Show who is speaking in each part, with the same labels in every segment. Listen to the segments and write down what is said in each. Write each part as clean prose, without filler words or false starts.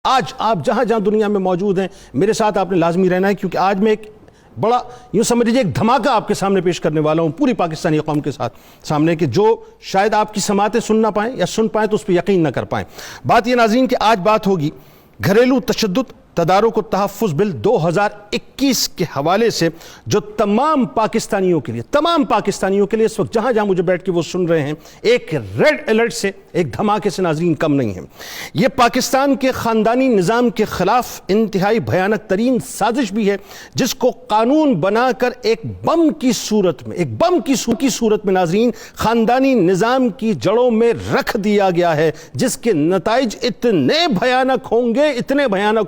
Speaker 1: آج آپ جہاں جہاں دنیا میں موجود ہیں میرے ساتھ آپ نے لازمی رہنا ہے، کیونکہ آج میں ایک بڑا یوں سمجھ لیجیے ایک دھماکہ آپ کے سامنے پیش کرنے والا ہوں پوری پاکستانی قوم کے ساتھ سامنے، کہ جو شاید آپ کی سماعتیں سن نہ پائیں یا سن پائیں تو اس پہ یقین نہ کر پائیں۔ بات یہ ناظرین کہ آج بات ہوگی گھریلو تشدد، تدارک و تحفظ بل 2021 کے حوالے سے، جو تمام پاکستانیوں کے لیے اس وقت جہاں جہاں مجھے بیٹھ کے وہ سن رہے ہیں، ایک ریڈ الرٹ سے، ایک دھماکے سے ناظرین کم نہیں ہے۔ یہ پاکستان کے خاندانی نظام کے خلاف انتہائی بھیانک ترین سازش بھی ہے، جس کو قانون بنا کر ایک بم کی صورت میں ناظرین خاندانی نظام کی جڑوں میں رکھ دیا گیا ہے، جس کے نتائج اتنے بھیانک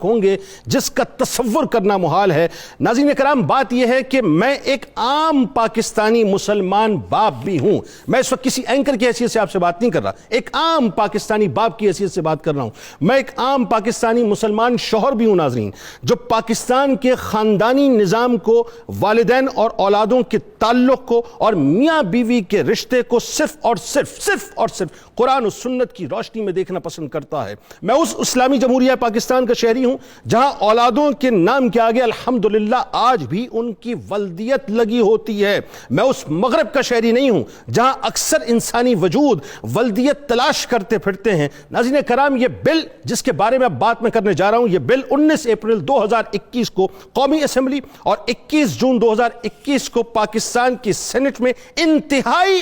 Speaker 1: ہوں گے جس کا تصور کرنا محال ہے۔ ناظرین کرام، بات یہ ہے کہ میں ایک عام پاکستانی مسلمان باپ بھی ہوں۔ میں اس وقت کسی اینکر کی حیثیت سے آپ سے بات نہیں کر رہا، ایک عام پاکستانی باپ کی حیثیت سے بات کر رہا ہوں۔ میں ایک عام پاکستانی مسلمان شوہر بھی ہوں ناظرین، جو پاکستان کے خاندانی نظام کو، والدین اور اولادوں کے تعلق کو اور میاں بیوی کے رشتے کو صرف اور صرف قرآن و سنت کی روشنی میں دیکھنا پسند کرتا ہے۔ میں اس اسلامی جمہوریہ پاکستان کا شہری ہوں جہاں اولادوں کے نام کے آگے الحمدللہ آج بھی ان کی ولدیت لگی ہوتی ہے۔ میں اس مغرب کا شہری نہیں ہوں جہاں اکثر انسانی وجود ولدیت تلاش کرتے پھرتے ہیں۔ ناظرین کرام، یہ بل جس کے بارے میں بات میں کرنے جا رہا ہوں، یہ بل 19 اپریل 2021 کو قومی اسمبلی اور 21 جون 2021 کو پاکستان کی سینٹ میں انتہائی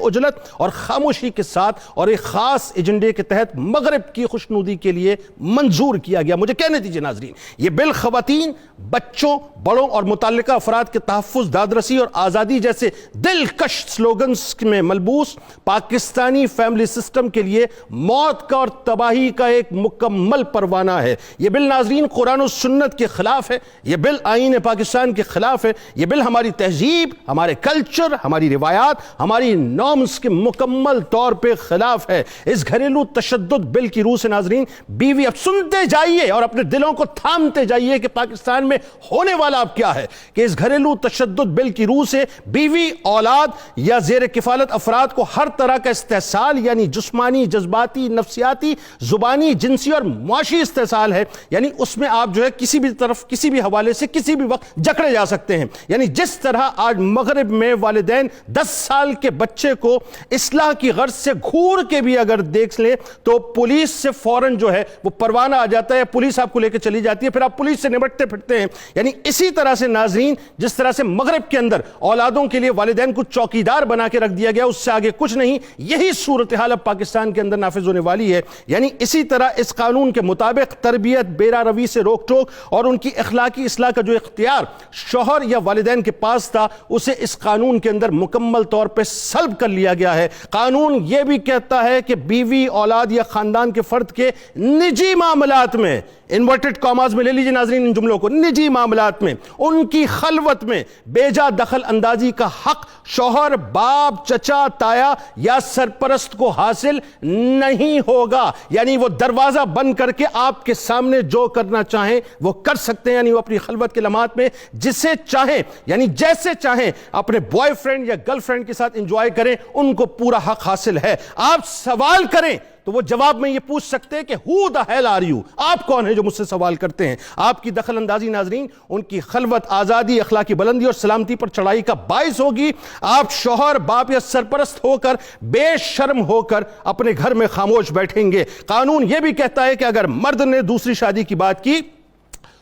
Speaker 1: اجلت اور خاموشی کے ساتھ اور ایک خاص ایجنڈے کے تحت مغرب کی خوشنودی کے لیے منظور کیا گیا۔ مجھے کہنے دیجئے ناظرین، یہ بل خواتین، بچوں، بڑوں اور متعلقہ افراد کے تحفظ، دادرسی اور آزادی جیسے دلکش سلوگنز میں ملبوس پاکستانی فیملی سسٹم کے لیے موت کا اور تباہی کا ایک مکمل پروانہ ہے۔ یہ بل ناظرین قرآن و سنت کے خلاف ہے، یہ بل آئین پاکستان کے خلاف ہے، یہ بل ہماری تہذیب، ہمارے کلچر، ہماری روایات، ہماری نارمز کے مکمل طور پہ خلاف ہے۔ اس گھریلو تشدد بل کی روح سے ناظرین بیوی، اب سنتے جائیے اور اپنے دلوں کو تھامتے جائیے کہ پاکستان میں ہونے والا اب کیا ہے، کہ اس گھریلو تشدد بل کی روح سے بیوی، اولاد یا زیر کفالت افراد کو ہر طرح کا استحصال، یعنی جسمانی، جذباتی، نفسیاتی، زبانی، جنسی اور معاشی استحصال ہے، یعنی اس میں آپ جو ہے کسی بھی طرف، کسی بھی حوالے سے، کسی بھی وقت جکڑے جا سکتے ہیں۔ یعنی جس طرح آج مغرب میں والدین 10 سال کے بچے کو اصلاح کی غرض سے گھور کے بھی اگر دیکھ لیں تو پولیس سے فوراً جو ہے وہ پروانہ آ جاتا ہے، پولیس آپ کو لے کے چلی جاتی ہے، پھر آپ پولیس سے نمٹتے پھرتے ہیں۔ یعنی اسی طرح سے ناظرین، جس طرح سے مغرب کے اندر اولادوں کے لیے والدین کو چوکیدار بنا کے رکھ دیا گیا، اس سے آگے کچھ نہیں، یہی صورتحال اب پاکستان کے اندر نافذ ہونے والی ہے۔ یعنی اسی طرح اس قانون کے مطابق تربیت، بیرا روی سے روک ٹوک اور ان کی اخلاقی اصلاح کا جو اختیار شوہر یا والدین کے پاس تھا، اسے اس قانون کے اندر مکمل طور پہ سلب کر لیا گیا ہے۔ قانون یہ بھی کہتا ہے کہ بیوی، اولاد یا خاندان کے فرد کے نجی معاملات میں، انورٹڈ کاماز میں لے لیجئے ناظرین ان جملوں کو، نجی معاملات میں، ان کی خلوت میں بے جا دخل اندازی کا حق شوہر، باپ، چچا، تایا یا سرپرست کو حاصل نہیں ہوگا۔ یعنی وہ دروازہ بند کر کے آپ کے سامنے جو کرنا چاہیں وہ کر سکتے ہیں، یعنی وہ اپنی خلوت کے لمحات میں جسے چاہیں، یعنی جیسے چاہیں اپنے بوائے فرینڈ یا گرل فرینڈ کے ساتھ انجوائے کریں، ان کو پورا حق حاصل ہے۔ آپ سوال کریں تو وہ جواب میں یہ پوچھ سکتے ہیں کہ who the hell are you؟ آپ کون ہیں جو مجھ سے سوال کرتے ہیں؟ آپ کی دخل اندازی ناظرین ان کی خلوت، آزادی، اخلاقی بلندی اور سلامتی پر چڑھائی کا باعث ہوگی۔ آپ شوہر، باپ یا سرپرست ہو کر، بے شرم ہو کر اپنے گھر میں خاموش بیٹھیں گے۔ قانون یہ بھی کہتا ہے کہ اگر مرد نے دوسری شادی کی بات کی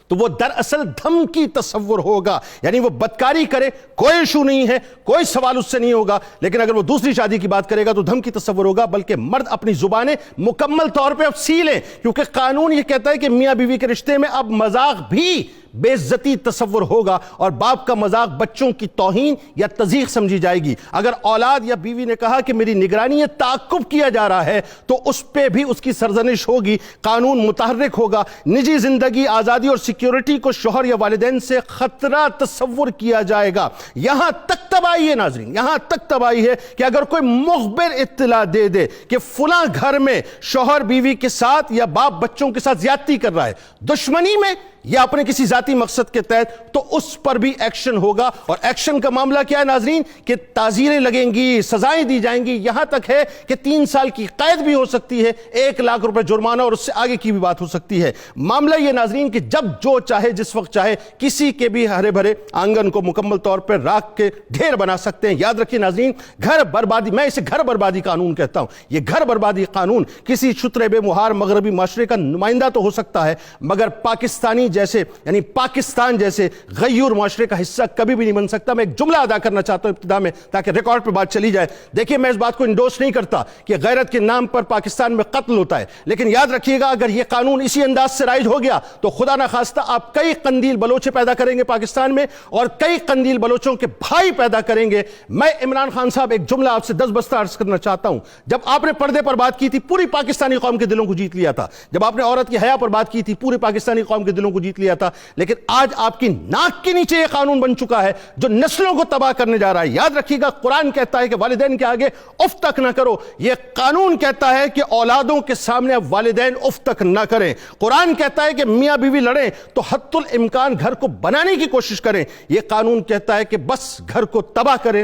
Speaker 1: تو وہ دراصل دھمکی تصور ہوگا، یعنی وہ بدکاری کرے کوئی ایشو نہیں ہے، کوئی سوال اس سے نہیں ہوگا، لیکن اگر وہ دوسری شادی کی بات کرے گا تو دھمکی تصور ہوگا۔ بلکہ مرد اپنی زبانیں مکمل طور پہ اب سی لیں، کیونکہ قانون یہ کہتا ہے کہ میاں بیوی کے رشتے میں اب مذاق بھی بے عزتی تصور ہوگا اور باپ کا مذاق بچوں کی توہین یا تضییق سمجھی جائے گی۔ اگر اولاد یا بیوی نے کہا کہ میری نگرانی یہ تعاقب کیا جا رہا ہے تو اس پہ بھی اس کی سرزنش ہوگی، قانون متحرک ہوگا۔ نجی زندگی، آزادی اور سیکیورٹی کو شوہر یا والدین سے خطرہ تصور کیا جائے گا، یہاں تک تباہی ہے ناظرین، یہاں تک تباہی ہے کہ اگر کوئی مخبر اطلاع دے دے کہ فلاں گھر میں شوہر بیوی کے ساتھ یا باپ بچوں کے ساتھ زیادتی کر رہا ہے دشمنی میں یا اپنے کسی ذاتی مقصد کے تحت، تو اس پر بھی ایکشن ہوگا۔ اور ایکشن کا معاملہ کیا ہے ناظرین کہ تعزیریں لگیں گی، سزائیں دی جائیں گی، یہاں تک ہے کہ 3 سال کی قید بھی ہو سکتی ہے، 1 لاکھ روپے جرمانہ اور اس سے آگے کی بھی بات ہو سکتی ہے۔ معاملہ یہ ناظرین کہ جب جو چاہے جس وقت چاہے کسی کے بھی ہرے بھرے آنگن کو مکمل طور پر راکھ کے ڈھیر بنا سکتے ہیں۔ یاد رکھیے ناظرین، گھر بربادی، میں اسے گھر بربادی قانون کہتا ہوں، یہ گھر بربادی قانون کسی شتر بے مہار مغربی معاشرے کا نمائندہ تو ہو سکتا ہے، مگر پاکستانی جیسے یعنی پاکستان جیسے غیور معاشرے کا حصہ کبھی بھی نہیں بن سکتا۔ میں ایک جملہ ادا کرنا چاہتا ہوں ابتدا میں تاکہ ریکارڈ پہ بات چلی جائے۔ دیکھیں میں اس بات کو انڈورس نہیں کرتا کہ غیرت کے نام پر پاکستان میں قتل ہوتا ہے، لیکن یاد رکھیے گا اگر یہ قانون اسی انداز سے رائج ہو گیا تو خدا نہ خواستہ آپ کئی قندیل بلوچے پیدا کریں گے پاکستان میں، اور کئی قندیل بلوچوں کے بھائی پیدا کریں گے۔ میں عمران خان صاحب ایک جملہ آپ سے 10 بستہ عرض کرنا چاہتا ہوں۔ جب آپ نے پردے پر بات کی تھی پوری پاکستانی قوم کے دلوں کو جیت لیا تھا، جب آپ نے عورت کی حیا پر بات کی تھی پوری پاکستانی قوم کے دلوں کو جیت لیا تھا، لیکن آج آپ کی ناک کے نیچے یہ قانون بن چکا ہے جو نسلوں کو تباہ کرنے جا رہا ہے۔ یاد رکھیے گا قرآن کہتا ہے کہ والدین کے آگے اف تک نہ کرو، یہ قانون کہتا ہے کہ اولادوں کے سامنے والدین اف تک نہ کریں۔ قرآن کہتا ہے کہ میاں بیوی لڑیں تو حتی الامکان گھر کو بنانے کی کوشش کریں، یہ قانون کہتا ہے کہ بس گھر کو تباہ کریں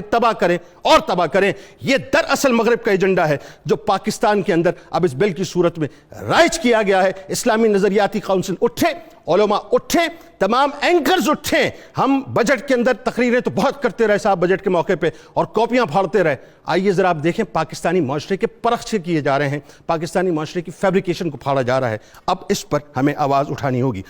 Speaker 1: اور تباہ کریں۔ یہ دراصل مغرب کا ایجنڈا ہے جو پاکستان کے اندر اب اس بل کی صورت میں رائج کیا گیا ہے۔ اسلامی نظریاتی کونسل اٹھے، علماء اٹھیں، تمام اینکرز اٹھیں۔ ہم بجٹ کے اندر تقریریں تو بہت کرتے رہے صاحب بجٹ کے موقع پہ اور کاپیاں پھاڑتے رہے، آئیے ذرا آپ دیکھیں پاکستانی معاشرے کے پرخچے کیے جا رہے ہیں، پاکستانی معاشرے کی فیبریکیشن کو پھاڑا جا رہا ہے۔ اب اس پر ہمیں آواز اٹھانی ہوگی۔